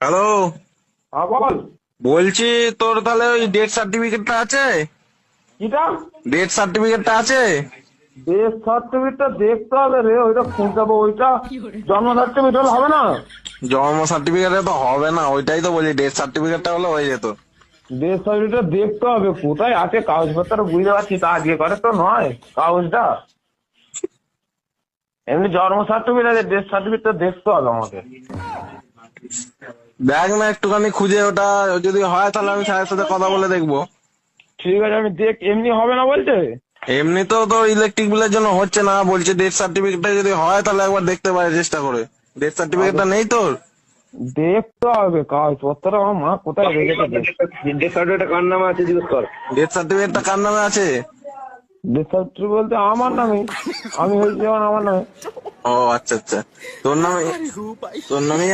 Hello. হ্যাঁ বল। বলছি তোর তাহলে ওই ডেথ সার্টিফিকেটটা আছে? কিটা? ডেথ সার্টিফিকেটটা আছে? ডেথ সার্টিফিকেটটা দেখতে হবে রে, ওইটা খুঁজতে হবে। ওইটা জন্ম সার্টিফিকেট হলে হবে না? জন্ম সার্টিফিকেটে তো হবে না, ওইটাই তো বলি, ডেথ সার্টিফিকেটটা হলে হয়ে যেত। ডেথ সার্টিফিকেটটা দেখতে হবে কোথায় আছে, কাগজপত্র বুঝতে পারছি, তা আজকে করে তো নয় কাগজটা। এমনি জন্ম সার্টিফিকেট আছে, ডেথ সার্টিফিকেটটা দেখতে হবে আমাকে। দেখ না একটুখানি খুঁজে, ওটা যদি হয় তাহলে আমি স্যারের সাথে কথা বলে দেখবো। ঠিক আছে, আমি দেখ। এমনি হবে না বলছে? এমনিতেও তো ইলেকট্রিক বিলের জন্য হচ্ছে না, বলছে ডেথ সার্টিফিকেটটা যদি হয় তাহলে একবার দেখতে পারে চেষ্টা করে। ডেথ আগে সার্টিফিকেটটা নেই তোর? দেখতে হবে কাগজপত্র, আমার মা কোথায় রেখেছে। ডেথ সার্টিফিকেটটা কার নামে আছে জিজ্ঞেস কর। ডেথ সার্টিফিকেটটা কার নামে আছে? ডেথ সার্টিফিকেট বলতে আমার নামে। আমি হয়েছি যখন আমার নামে। ও আচ্ছা আচ্ছা, তোর নামে, তোর নামে